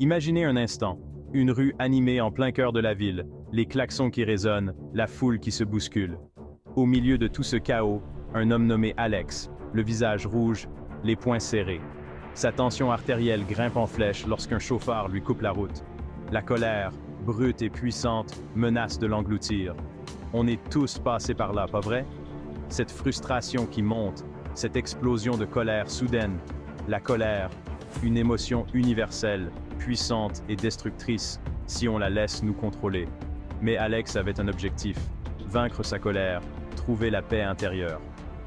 Imaginez un instant, une rue animée en plein cœur de la ville, les klaxons qui résonnent, la foule qui se bouscule. Au milieu de tout ce chaos, un homme nommé Alex, le visage rouge, les poings serrés. Sa tension artérielle grimpe en flèche lorsqu'un chauffard lui coupe la route. La colère, brute et puissante, menace de l'engloutir. On est tous passés par là, pas vrai? Cette frustration qui monte, cette explosion de colère soudaine. La colère, une émotion universelle, puissante et destructrice si on la laisse nous contrôler. Mais Alex avait un objectif, vaincre sa colère, trouver la paix intérieure.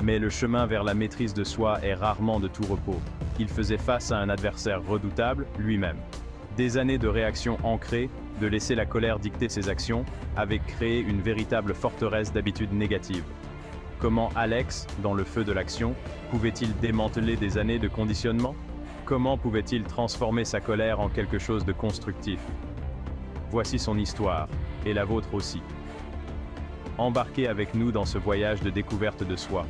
Mais le chemin vers la maîtrise de soi est rarement de tout repos. Il faisait face à un adversaire redoutable, lui-même. Des années de réactions ancrées, de laisser la colère dicter ses actions, avaient créé une véritable forteresse d'habitudes négatives. Comment Alex, dans le feu de l'action, pouvait-il démanteler des années de conditionnement? Comment pouvait-il transformer sa colère en quelque chose de constructif? Voici son histoire, et la vôtre aussi. Embarquez avec nous dans ce voyage de découverte de soi.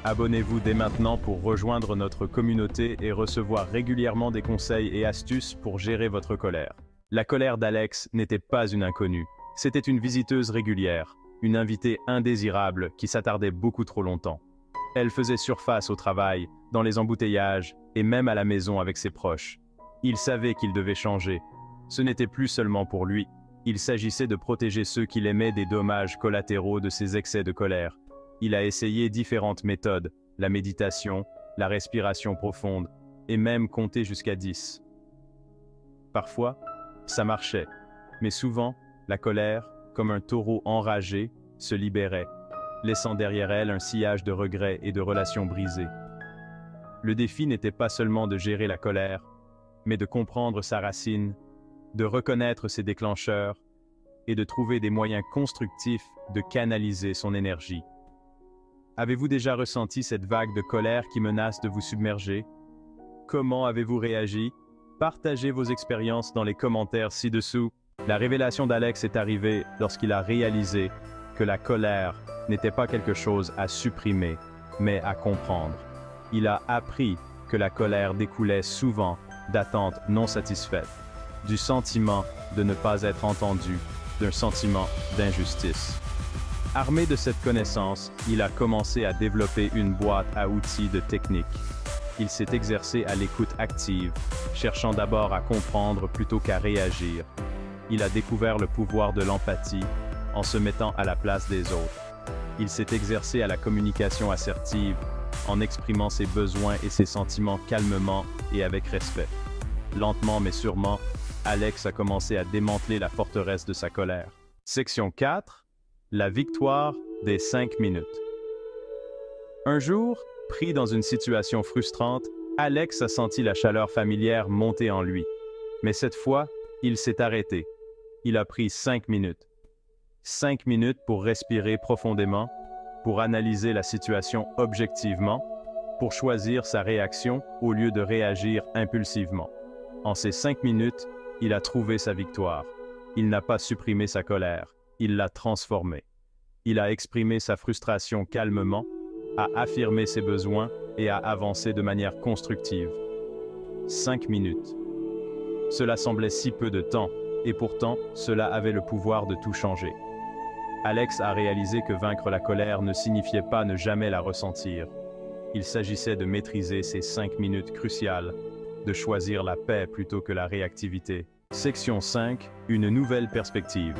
Abonnez-vous dès maintenant pour rejoindre notre communauté et recevoir régulièrement des conseils et astuces pour gérer votre colère. La colère d'Alex n'était pas une inconnue, c'était une visiteuse régulière, une invitée indésirable qui s'attardait beaucoup trop longtemps. Elle faisait surface au travail, dans les embouteillages et même à la maison avec ses proches. Il savait qu'il devait changer. Ce n'était plus seulement pour lui. Il s'agissait de protéger ceux qu'il aimait des dommages collatéraux de ses excès de colère. Il a essayé différentes méthodes, la méditation, la respiration profonde, et même compter jusqu'à 10. Parfois, ça marchait, mais souvent, la colère, comme un taureau enragé, se libérait, laissant derrière elle un sillage de regrets et de relations brisées. Le défi n'était pas seulement de gérer la colère, mais de comprendre sa racine, de reconnaître ses déclencheurs et de trouver des moyens constructifs de canaliser son énergie. Avez-vous déjà ressenti cette vague de colère qui menace de vous submerger? Comment avez-vous réagi? Partagez vos expériences dans les commentaires ci-dessous. La révélation d'Alex est arrivée lorsqu'il a réalisé que la colère n'était pas quelque chose à supprimer, mais à comprendre. Il a appris que la colère découlait souvent d'attentes non satisfaites, du sentiment de ne pas être entendu, d'un sentiment d'injustice. Armé de cette connaissance, il a commencé à développer une boîte à outils de techniques. Il s'est exercé à l'écoute active, cherchant d'abord à comprendre plutôt qu'à réagir. Il a découvert le pouvoir de l'empathie en se mettant à la place des autres. Il s'est exercé à la communication assertive en exprimant ses besoins et ses sentiments calmement et avec respect. Lentement mais sûrement, Alex a commencé à démanteler la forteresse de sa colère. Section 4. La victoire des 5 minutes. Un jour, pris dans une situation frustrante, Alex a senti la chaleur familière monter en lui. Mais cette fois, il s'est arrêté. Il a pris 5 minutes. 5 minutes pour respirer profondément, pour analyser la situation objectivement, pour choisir sa réaction au lieu de réagir impulsivement. En ces 5 minutes, il a trouvé sa victoire. Il n'a pas supprimé sa colère, il l'a transformée. Il a exprimé sa frustration calmement, a affirmé ses besoins et a avancé de manière constructive. 5 minutes. Cela semblait si peu de temps, et pourtant, cela avait le pouvoir de tout changer. Alex a réalisé que vaincre la colère ne signifiait pas ne jamais la ressentir. Il s'agissait de maîtriser ces 5 minutes cruciales, de choisir la paix plutôt que la réactivité. Section 5. Une nouvelle perspective.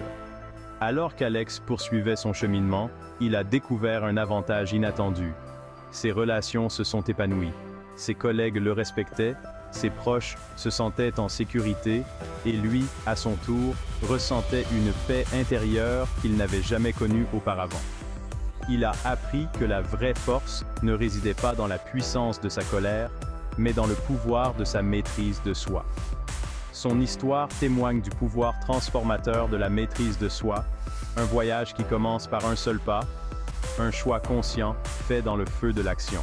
Alors qu'Alex poursuivait son cheminement, il a découvert un avantage inattendu. Ses relations se sont épanouies. Ses collègues le respectaient, ses proches se sentaient en sécurité, et lui, à son tour, ressentait une paix intérieure qu'il n'avait jamais connue auparavant. Il a appris que la vraie force ne résidait pas dans la puissance de sa colère, mais dans le pouvoir de sa maîtrise de soi. Son histoire témoigne du pouvoir transformateur de la maîtrise de soi, un voyage qui commence par un seul pas, un choix conscient fait dans le feu de l'action.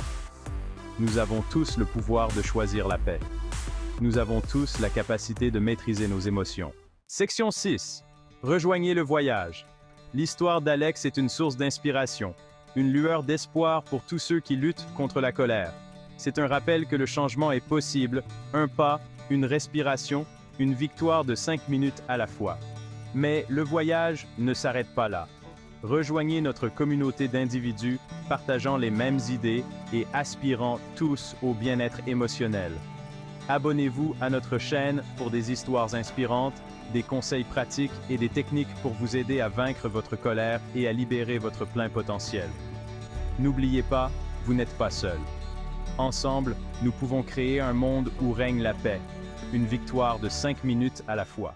Nous avons tous le pouvoir de choisir la paix. Nous avons tous la capacité de maîtriser nos émotions. Section 6. Rejoignez le voyage. L'histoire d'Alex est une source d'inspiration, une lueur d'espoir pour tous ceux qui luttent contre la colère. C'est un rappel que le changement est possible, un pas, une respiration, Une victoire de 5 minutes à la fois. Mais le voyage ne s'arrête pas là. Rejoignez notre communauté d'individus partageant les mêmes idées et aspirant tous au bien-être émotionnel. Abonnez-vous à notre chaîne pour des histoires inspirantes, des conseils pratiques et des techniques pour vous aider à vaincre votre colère et à libérer votre plein potentiel. N'oubliez pas, vous n'êtes pas seul. Ensemble, nous pouvons créer un monde où règne la paix, une victoire de 5 minutes à la fois.